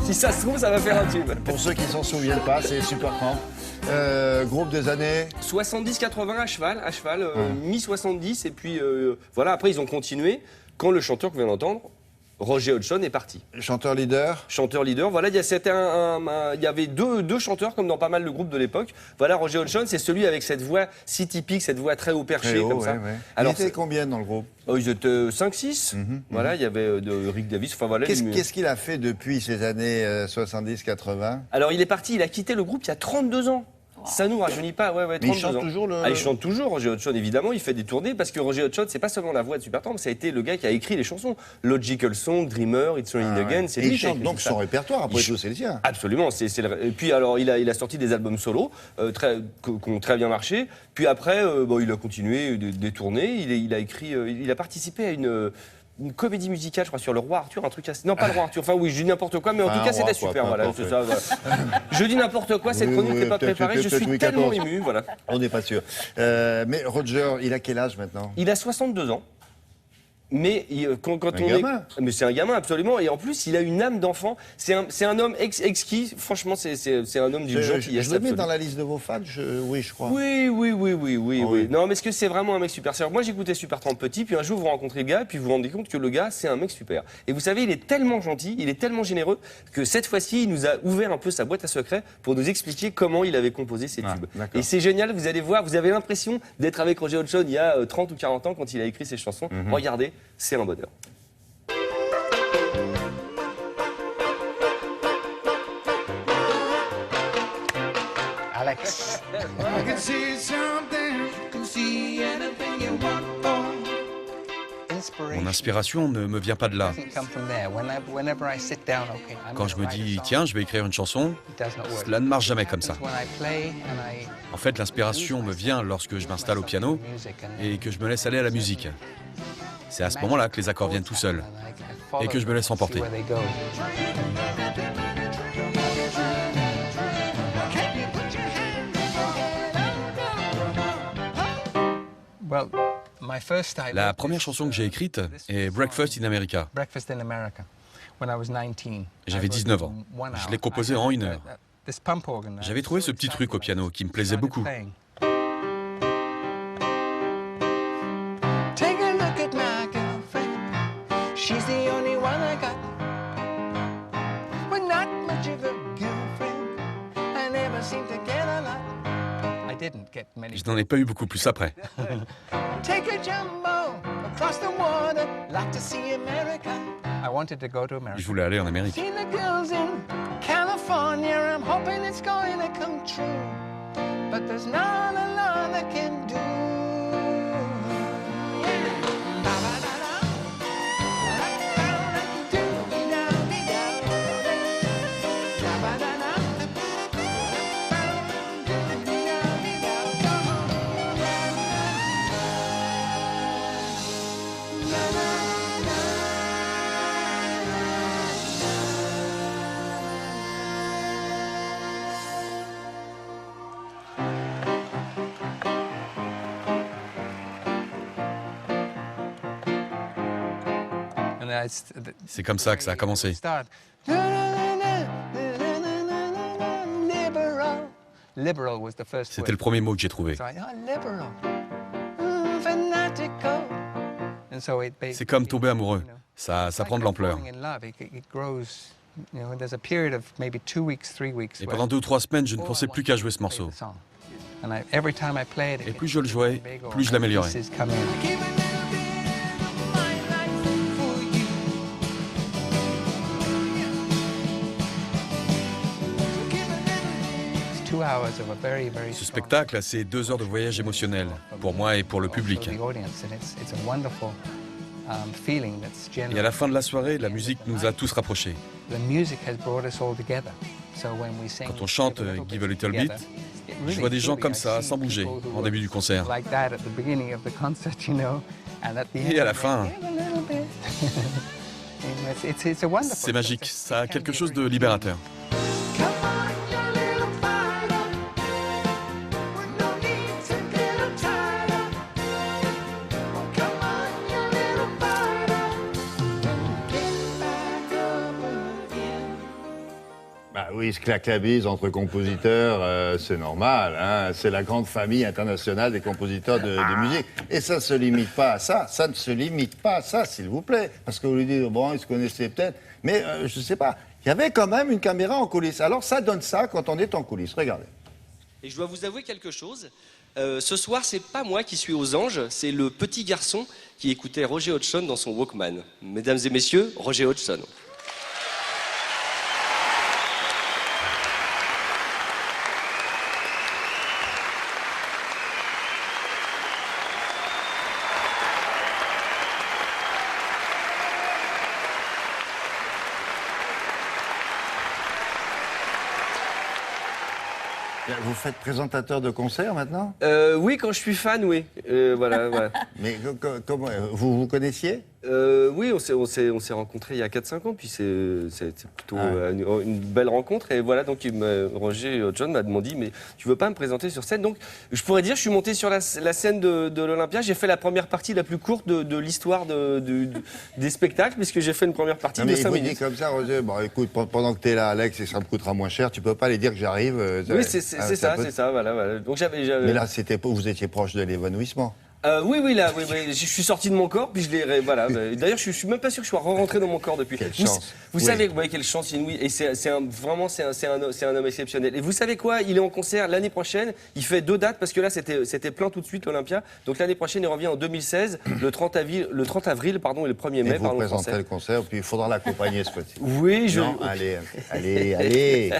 Si ça se trouve, ça va faire un tube. Pour ceux qui s'en souviennent pas, c'est Supertramp. Groupe des années 70-80 à cheval, mi-70, et puis voilà, après ils ont continué. Quand le chanteur qu'on vient d'entendre, Roger Hodgson, est parti. chanteur leader. Chanteur leader, voilà, il y avait deux chanteurs comme dans pas mal de groupes de l'époque. Voilà, Roger Hodgson, c'est celui avec cette voix si typique, cette voix très haut perché comme ça. Ouais. Alors, il était combien dans le groupe? Ils étaient 5-6. Voilà, il y avait de Rick Davis. Enfin, voilà, Qu'est-ce qu'il a fait depuis ces années 70-80? Alors, il est parti, il a quitté le groupe il y a 32 ans. Ça nous rajeunit pas, 32 Mais il chante ans. toujours Il chante toujours, Roger Hodgson, évidemment. Il fait des tournées parce que Roger Hodgson, c'est pas seulement la voix de Supertramp, ça a été le gars qui a écrit les chansons. Logical Song, Dreamer, It's Raining Again, c'est lui il qui a chante écrit donc ça. son répertoire, après tout, c'est le sien. Absolument. Et puis, alors, il a sorti des albums solo qui ont très bien marché. Puis après, il a continué des tournées. Il a participé à une comédie musicale, je crois, sur le roi Arthur, un truc assez... Non, pas le roi Arthur, enfin oui, je dis n'importe quoi, mais en tout cas, c'était super, voilà, c'est ça. Voilà. Je dis n'importe quoi, cette chronique n'est pas préparée, je suis tellement ému, voilà. On n'est pas sûr. Mais Roger, il a quel âge maintenant? Il a 62 ans. Mais quand on gamin. Mais c'est un gamin, absolument. Et en plus, il a une âme d'enfant. C'est un homme exquis. Franchement, c'est un homme d'une gentillesse. Je le mets dans la liste de vos fans, oui, je crois. Oui. Non, mais est-ce que c'est vraiment un mec super? Moi, j'écoutais Supertramp petit, puis un jour, vous rencontrez le gars, puis vous vous rendez compte que le gars, c'est un mec super. Et vous savez, il est tellement gentil, il est tellement généreux, que cette fois-ci, il nous a ouvert un peu sa boîte à secrets pour nous expliquer comment il avait composé ses tubes. Et c'est génial, vous allez voir, vous avez l'impression d'être avec Roger Hodgson il y a 30 ou 40 ans quand il a écrit ses chansons. Regardez. C'est un bonheur. Alex. Mon inspiration ne me vient pas de là. Quand je me dis, tiens, je vais écrire une chanson, cela ne marche jamais comme ça. En fait, l'inspiration me vient lorsque je m'installe au piano et que je me laisse aller à la musique. C'est à ce moment-là que les accords viennent tout seuls et que je me laisse emporter. La première chanson que j'ai écrite est Breakfast in America. J'avais 19 ans. Je l'ai composée en 1 heure. J'avais trouvé ce petit truc au piano qui me plaisait beaucoup. Je n'en ai pas eu beaucoup plus après. Je voulais aller en Amérique. C'est comme ça que ça a commencé. C'était le premier mot que j'ai trouvé. C'est comme tomber amoureux. Ça prend de l'ampleur. Et pendant 2 ou 3 semaines, je ne pensais plus qu'à jouer ce morceau. Et plus je le jouais, plus je l'améliorais. Ce spectacle, c'est 2 heures de voyage émotionnel, pour moi et pour le public. Et à la fin de la soirée, la musique nous a tous rapprochés. Quand on chante Give a Little Bit, je vois des gens comme ça, sans bouger, en début du concert. Et à la fin, c'est magique, ça a quelque chose de libérateur. Oui, ils se claquent la bise entre compositeurs, c'est normal. Hein, c'est la grande famille internationale des compositeurs de musique. Et ça ne se limite pas à ça. Ça ne se limite pas à ça, s'il vous plaît. Parce que vous lui dites, bon, ils se connaissaient peut-être. Mais je ne sais pas. Il y avait quand même une caméra en coulisses. Alors ça donne ça quand on est en coulisses. Regardez. Et je dois vous avouer quelque chose. Ce soir, c'est pas moi qui suis aux anges, c'est le petit garçon qui écoutait Roger Hodgson dans son Walkman. Mesdames et messieurs, Roger Hodgson. Vous faites présentateur de concert maintenant? Oui, quand je suis fan, oui. Voilà, voilà. Mais comment vous vous connaissiez? Oui, on s'est rencontrés il y a 4-5 ans, puis c'est plutôt une belle rencontre. Et voilà, donc Roger Hodgson m'a demandé, mais tu veux pas me présenter sur scène? Donc, je pourrais dire, je suis monté sur la scène de l'Olympia. J'ai fait la première partie la plus courte de l'histoire des spectacles, puisque j'ai fait une première partie de 5 minutes. Dit comme ça, Roger, bon, écoute, pendant que tu es là, Alex, et ça me coûtera moins cher, tu peux pas aller dire que j'arrive. Oui, c'est ça, voilà. Donc Mais là, vous étiez proche de l'évanouissement. Oui, je suis sorti de mon corps, puis je l'ai. Voilà. D'ailleurs, je suis même pas sûr que je sois rentré dans mon corps depuis. Quelle chance. Vous savez, quelle chance inouïe. Et c'est un homme exceptionnel. Et vous savez quoi? Il est en concert l'année prochaine. Il fait 2 dates parce que là, c'était plein tout de suite l'Olympia. Donc l'année prochaine, il revient en 2016, le 30 avril, pardon, et le 1er mai. Et vous présenterez le concert, puis il faudra l'accompagner ce fois-ci. Oui, Non, allez.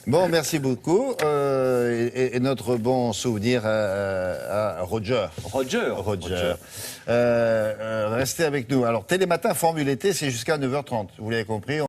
Bon, merci beaucoup. Et notre bon souvenir à Roger. Restez avec nous. Alors, Télématin Formule été, c'est jusqu'à 9h30. Vous l'avez compris.